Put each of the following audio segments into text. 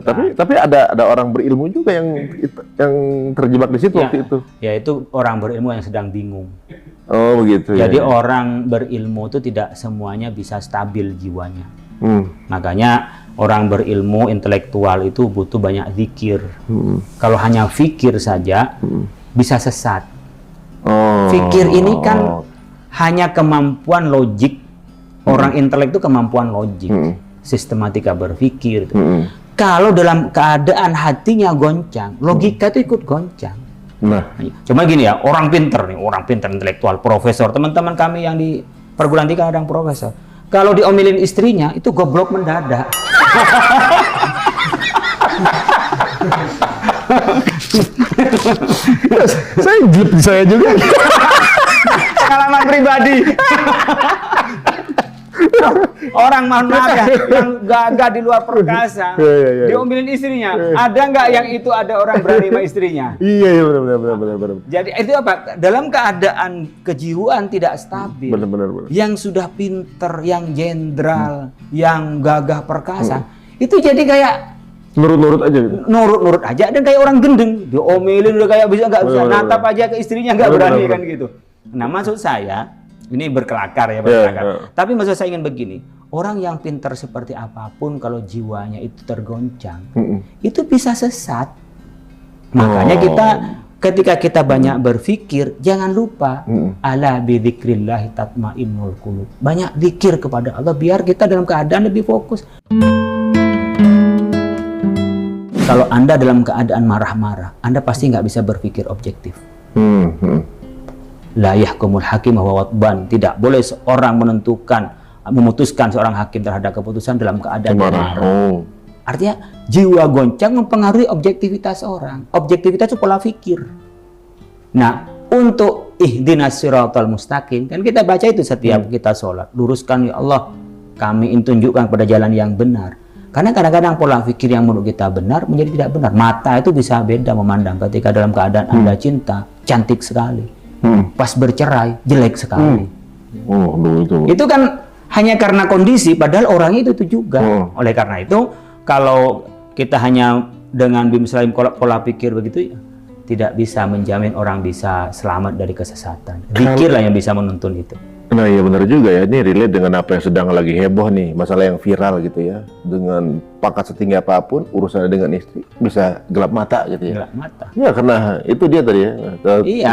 Tapi ada orang berilmu juga yang terjebak di situ waktu itu. Ya itu orang berilmu yang sedang bingung. Oh begitu. Jadi orang berilmu itu tidak semuanya bisa stabil jiwanya. Makanya orang berilmu intelektual itu butuh banyak zikir. Kalau hanya fikir saja bisa sesat. Fikir ini kan hanya kemampuan logik. Orang intelek itu kemampuan logik, sistematika berpikir. Kalau dalam keadaan hatinya goncang, logika itu ikut goncang. Nah, cuma gini ya, orang pinter nih, orang pinter intelektual, profesor, teman-teman kami yang di perguruan tinggi kadang profesor. Kalau diomelin istrinya, itu goblok mendadak. saya juga. Pengalaman pribadi. Orang mohon maaf ya, yang gagah di luar perkasa, diomelin istrinya. Ada nggak yang itu ada orang berani sama istrinya? Iya benar. Jadi itu apa? Dalam keadaan kejiwaan tidak stabil, benar. yang sudah pinter, yang jenderal, yang gagah perkasa, itu jadi kayak nurut-nurut aja gitu. Nurut-nurut aja dan kayak orang gendeng, diomelin udah kayak nggak bisa natap aja ke istrinya, nggak berani kan gitu. Nah maksud saya ini berkelakar ya, berkelakar. Tapi maksud saya ingin begini, orang yang pintar seperti apapun kalau jiwanya itu tergoncang, itu bisa sesat. Makanya ketika kita banyak berpikir, jangan lupa ala bidzikrillah tatmainnul qulub. Banyak zikir kepada Allah biar kita dalam keadaan lebih fokus. Kalau Anda dalam keadaan marah-marah, Anda pasti nggak bisa berpikir objektif. La yahkumul hakim wa watban. Tidak boleh seorang memutuskan seorang hakim terhadap keputusan dalam keadaan marah. Artinya jiwa goncang mempengaruhi objektivitas orang. Objektivitas itu pola pikir. Nah, untuk ihdinas siratal mustaqim, kan kita baca itu setiap kita sholat. Luruskan ya Allah, kami tunjukkan pada jalan yang benar. Karena kadang-kadang pola pikir yang menurut kita benar menjadi tidak benar. Mata itu bisa beda memandang ketika dalam keadaan Anda cinta, cantik sekali. Pas bercerai, jelek sekali. Itu kan hanya karena kondisi, padahal orang itu juga. Oleh karena itu, kalau kita hanya dengan misalnya pola pikir begitu, ya, tidak bisa menjamin orang bisa selamat dari kesesatan. Zikirlah yang bisa menuntun itu. Nah iya benar juga ya, ini relate dengan apa yang sedang lagi heboh nih, masalah yang viral gitu ya. Dengan pangkat setinggi apapun, urusannya dengan istri bisa gelap mata gitu ya. Gelap mata. Ya karena itu dia tadi ya. Iya,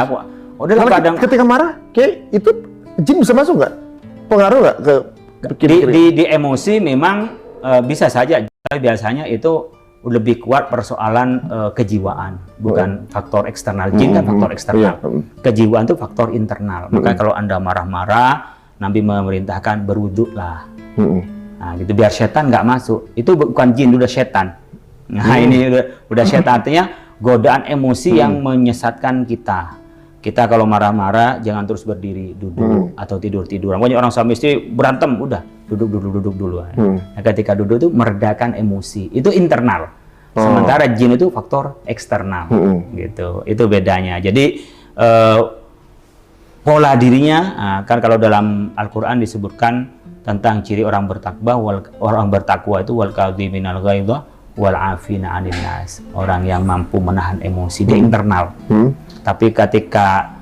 udah kadang ketika marah, kayak itu jin bisa masuk nggak? Pengaruh nggak ke di emosi memang bisa saja. Biasanya itu lebih kuat persoalan kejiwaan, bukan faktor eksternal. Jin kan faktor eksternal. Kejiwaan itu faktor internal. Maka kalau Anda marah-marah, Nabi memerintahkan berwuduklah. Nah, gitu biar setan nggak masuk. Itu bukan jin, udah setan. Nah, ini udah setan, artinya godaan emosi yang menyesatkan kita. Kita kalau marah-marah jangan terus berdiri, duduk atau tidur-tiduran. Pokoknya orang suami istri berantem, udah duduk dulu. Nah, ketika duduk itu meredakan emosi. Itu internal. Sementara jin itu faktor eksternal. Gitu. Itu bedanya. Jadi pola dirinya kan kalau dalam Al-Qur'an disebutkan tentang ciri orang bertakwa, orang bertakwa itu wal kadhiminal ghaidha wal 'afina 'anil nas. Orang yang mampu menahan emosi, dia internal. Tapi ketika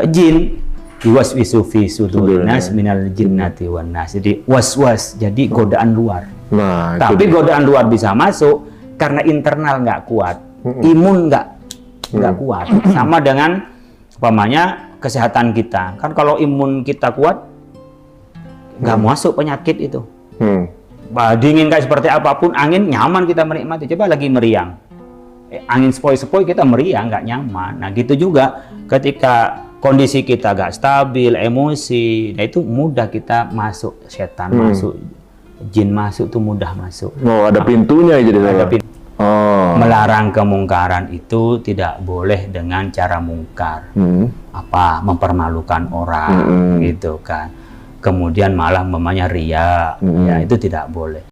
jin yuwaswisu fi sudurin nas minal jinnati wan nas. Jadi was-was, jadi godaan luar. Nah, tapi godaan luar bisa masuk karena internal nggak kuat, imun nggak kuat. Sama dengan umpamanya kesehatan kita. Kan kalau imun kita kuat, nggak masuk penyakit itu. Dingin kayak seperti apapun, angin nyaman kita menikmati. Coba lagi meriang. Angin sepoi-sepoi kita meriang, nggak nyaman. Nah gitu juga ketika kondisi kita nggak stabil, emosi, nah itu mudah kita masuk setan, masuk jin masuk tuh mudah masuk. Ada pintunya jadi ada pintu. Melarang kemungkaran itu tidak boleh dengan cara mungkar. Mempermalukan orang gitu kan. Kemudian malah ria, ya itu tidak boleh.